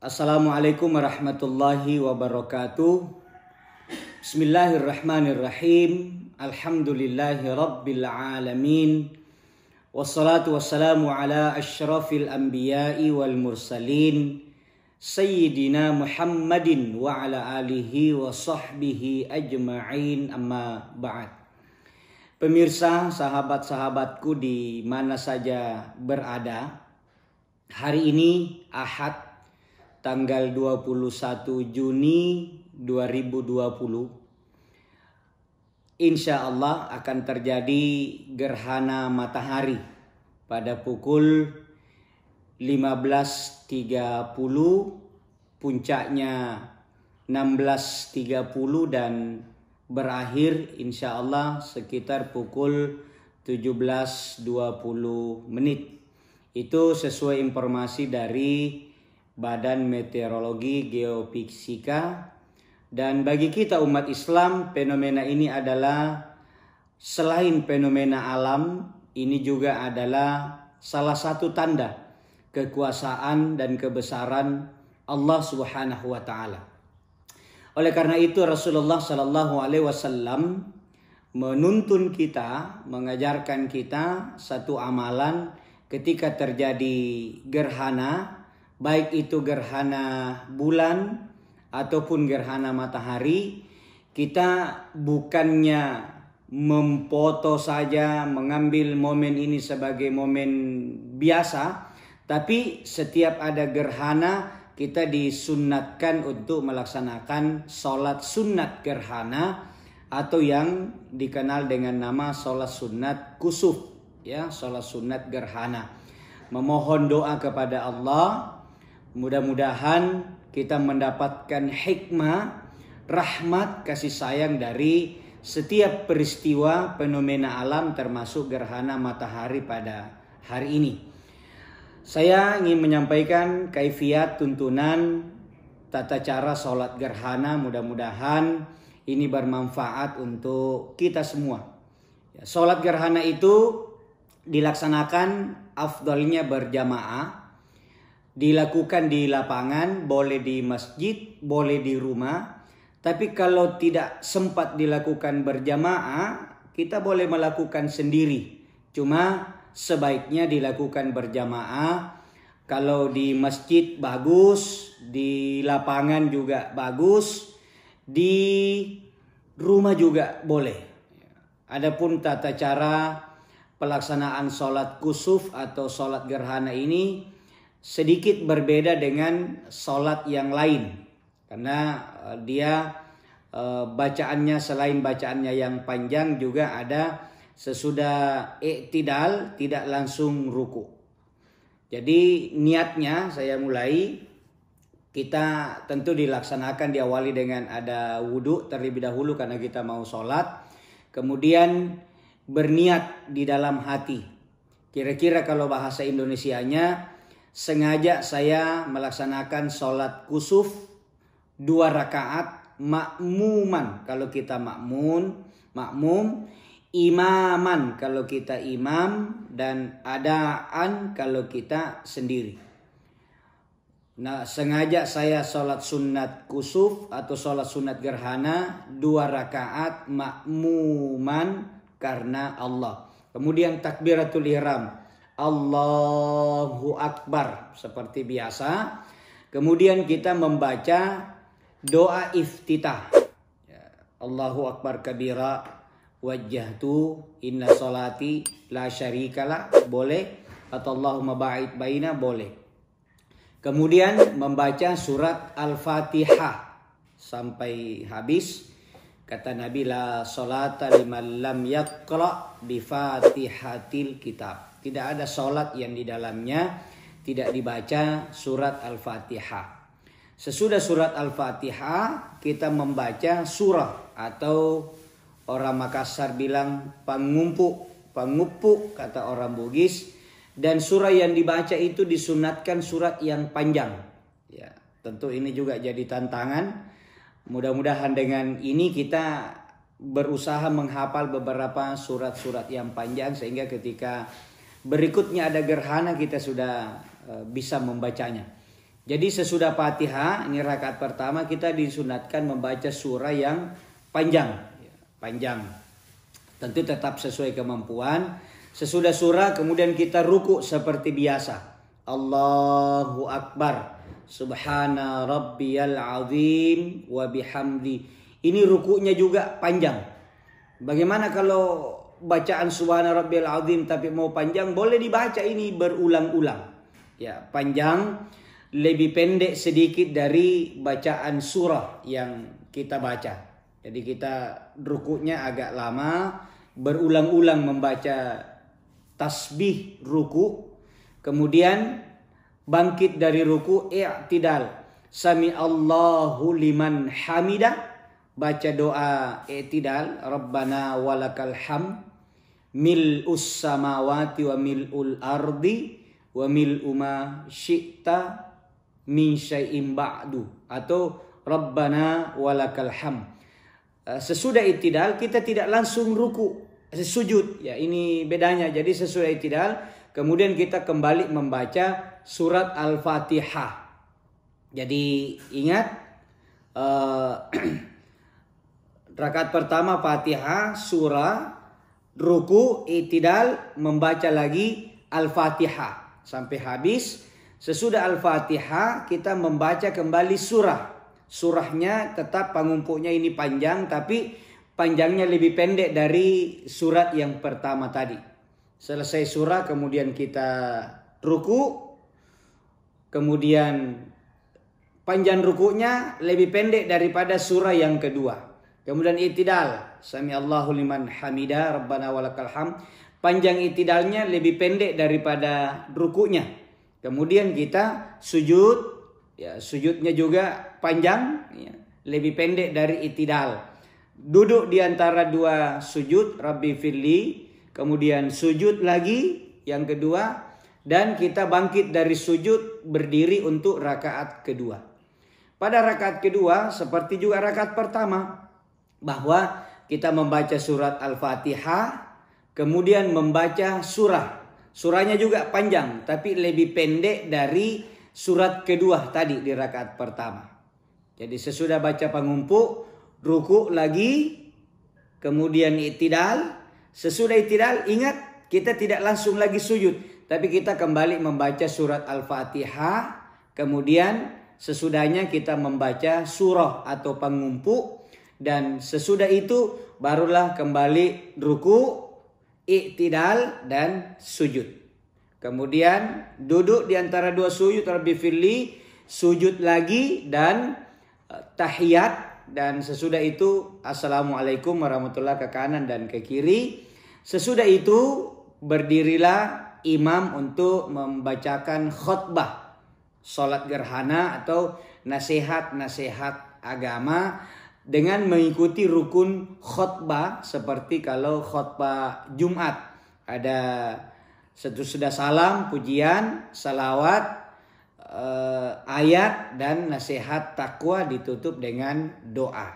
Assalamualaikum warahmatullahi wabarakatuh. Bismillahirrahmanirrahim. Alhamdulillahi rabbil alamin. Wassalatu wassalamu ala asyrafil anbiya'i wal mursalin Sayyidina Muhammadin wa ala alihi wa sahbihi ajma'in, amma ba'd. Pemirsa, sahabat-sahabatku di mana saja berada, hari ini Ahad tanggal 21 Juni 2020, insya Allah akan terjadi gerhana matahari pada pukul 15.30, puncaknya 16.30 dan berakhir insya Allah sekitar pukul 17.20 menit. Itu sesuai informasi dari Badan Meteorologi Geofisika. Dan bagi kita umat Islam, fenomena ini adalah selain fenomena alam, ini juga adalah salah satu tanda kekuasaan dan kebesaran Allah Subhanahu wa taala. Oleh karena itu Rasulullah Shallallahu alaihi wasallam menuntun kita, mengajarkan kita satu amalan ketika terjadi gerhana, baik itu gerhana bulan ataupun gerhana matahari, kita bukannya memfoto saja, mengambil momen ini sebagai momen biasa, tapi setiap ada gerhana kita disunnatkan untuk melaksanakan sholat sunat gerhana atau yang dikenal dengan nama sholat sunat kusuf, ya, sholat sunat gerhana. Memohon doa kepada Allah, mudah-mudahan kita mendapatkan hikmah, rahmat, kasih sayang dari setiap peristiwa fenomena alam termasuk gerhana matahari pada hari ini. Saya ingin menyampaikan kaifiat tuntunan tata cara sholat gerhana, mudah-mudahan ini bermanfaat untuk kita semua. Sholat gerhana itu dilaksanakan afdalnya berjamaah, dilakukan di lapangan, boleh di masjid, boleh di rumah. Tapi kalau tidak sempat dilakukan berjamaah, kita boleh melakukan sendiri. Cuma sebaiknya dilakukan berjamaah. Kalau di masjid bagus, di lapangan juga bagus, di rumah juga boleh. Adapun tata cara pelaksanaan sholat kusuf atau sholat gerhana ini sedikit berbeda dengan sholat yang lain, karena dia bacaannya selain bacaannya yang panjang juga ada sesudah i'tidal, tidak langsung ruku. Jadi niatnya saya mulai, kita tentu dilaksanakan diawali dengan ada wudhu terlebih dahulu karena kita mau sholat, kemudian berniat di dalam hati. Kira-kira kalau bahasa Indonesianya, sengaja saya melaksanakan sholat kusuf 2 rakaat makmuman kalau kita makmum, imaman kalau kita imam, dan adaan kalau kita sendiri. Nah, sengaja saya sholat sunat kusuf atau sholat sunat gerhana 2 rakaat makmuman karena Allah. Kemudian takbiratul ihram, Allahu Akbar seperti biasa. Kemudian kita membaca doa iftitah. Allahu Akbar kabira wajjahtu inna salati la syarikalah, boleh. Atau Allahumma ba'id baina, boleh. Kemudian membaca surat Al-Fatihah sampai habis. Kata Nabi, la salata liman lam yaqra bi fatihatil kitab. Tidak ada sholat yang di dalamnya tidak dibaca surat Al-Fatihah. Sesudah surat Al-Fatihah kita membaca surah, atau orang Makassar bilang pangupuk kata orang Bugis. Dan surah yang dibaca itu disunatkan surat yang panjang. Ya, tentu ini juga jadi tantangan. Mudah-mudahan dengan ini kita berusaha menghafal beberapa surat-surat yang panjang sehingga ketika berikutnya ada gerhana kita sudah bisa membacanya. Jadi sesudah Fatihah, ini rakaat pertama, kita disunatkan membaca surah yang panjang. Panjang. Tentu tetap sesuai kemampuan. Sesudah surah kemudian kita ruku seperti biasa. Allahu Akbar. Subhana rabbiyal azim wa bihamdi. Ini rukunya juga panjang. Bagaimana kalau bacaan subhana rabbiyal azim tapi mau panjang? Boleh dibaca ini berulang-ulang. Ya, panjang. Lebih pendek sedikit dari bacaan surah yang kita baca. Jadi kita rukunya agak lama, berulang-ulang membaca tasbih ruku, kemudian bangkit dari ruku, i'tidal. Sami Allahu liman hamidah, baca doa i'tidal, Rabbana walakal hamd, mil'us samawati wa mil'ul ardi wa mil'u ma syi'ta min syai'in ba'du, atau Rabbana walakal hamd. Sesudah i'tidal kita tidak langsung ruku, sujud. Ya, ini bedanya. Jadi sesudah i'tidal kemudian kita kembali membaca surat Al-Fatihah. Jadi ingat rakaat pertama Fatihah, surah, ruku, i'tidal, membaca lagi Al-Fatihah sampai habis. Sesudah Al-Fatihah kita membaca kembali surah. Surahnya tetap pengumpulnya ini panjang, tapi panjangnya lebih pendek dari surat yang pertama tadi. Selesai surah kemudian kita ruku. Kemudian panjang rukunya lebih pendek daripada surah yang kedua. Kemudian i'tidal. Sami Allahu liman hamidah, Rabbana walakal hamd. Panjang i'tidalnya lebih pendek daripada rukunya. Kemudian kita sujud, ya sujudnya juga panjang, ya, lebih pendek dari i'tidal. Duduk di antara dua sujud, Rabbi firli, kemudian sujud lagi yang kedua, dan kita bangkit dari sujud berdiri untuk rakaat kedua. Pada rakaat kedua seperti juga rakaat pertama, bahwa kita membaca surat Al-Fatihah, kemudian membaca surah. Surahnya juga panjang, tapi lebih pendek dari surat kedua tadi di rakaat pertama. Jadi sesudah baca pengumpul, ruku lagi, kemudian i'tidal. Sesudah i'tidal, ingat kita tidak langsung lagi sujud, tapi kita kembali membaca surat Al-Fatihah. Kemudian sesudahnya kita membaca surah atau pengumpul. Dan sesudah itu barulah kembali ruku, i'tidal, dan sujud. Kemudian duduk di antara dua sujud, Rabbi firli, sujud lagi dan tahiyat. Dan sesudah itu assalamualaikum warahmatullahi ke kanan dan ke kiri. Sesudah itu berdirilah imam untuk membacakan khutbah salat gerhana atau nasihat-nasihat agama dengan mengikuti rukun khutbah. Seperti kalau khutbah Jumat ada sesudah salam, pujian, salawat, ayat, dan nasihat takwa ditutup dengan doa.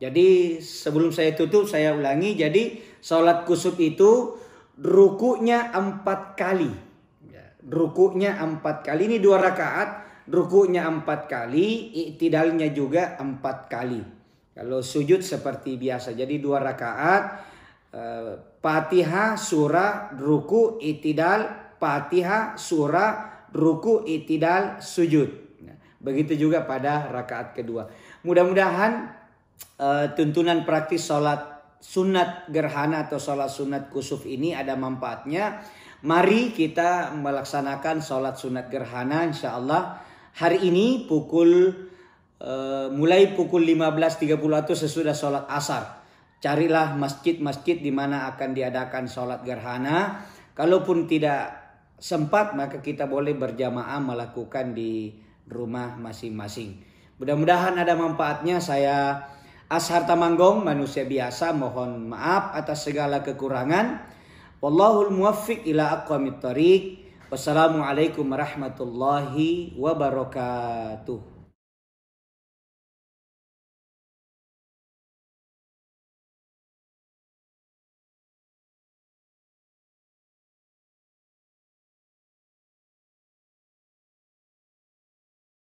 Jadi sebelum saya tutup saya ulangi. Jadi salat kusuf itu rukunya 4 kali. Rukunya 4 kali. Ini 2 rakaat. Rukunya 4 kali. I'tidalnya juga 4 kali. Kalau sujud seperti biasa. Jadi 2 rakaat. Fatihah, surah, ruku, i'tidal. Fatihah, surah, ruku, i'tidal, sujud. Begitu juga pada rakaat kedua. Mudah-mudahan tuntunan praktis sholat sunat gerhana atau sholat sunat kusuf ini ada manfaatnya. Mari kita melaksanakan sholat sunat gerhana insyaallah hari ini mulai pukul 15.30 atau sesudah sholat asar. Carilah masjid-masjid di mana akan diadakan sholat gerhana. Kalaupun tidak sempat maka kita boleh berjamaah melakukan di rumah masing-masing. Mudah-mudahan ada manfaatnya. Saya Ashar Tamanggong, manusia biasa, mohon maaf atas segala kekurangan. Wallahul muwaffiq ila aqwamit thoriq. Wassalamualaikum warahmatullahi wabarakatuh.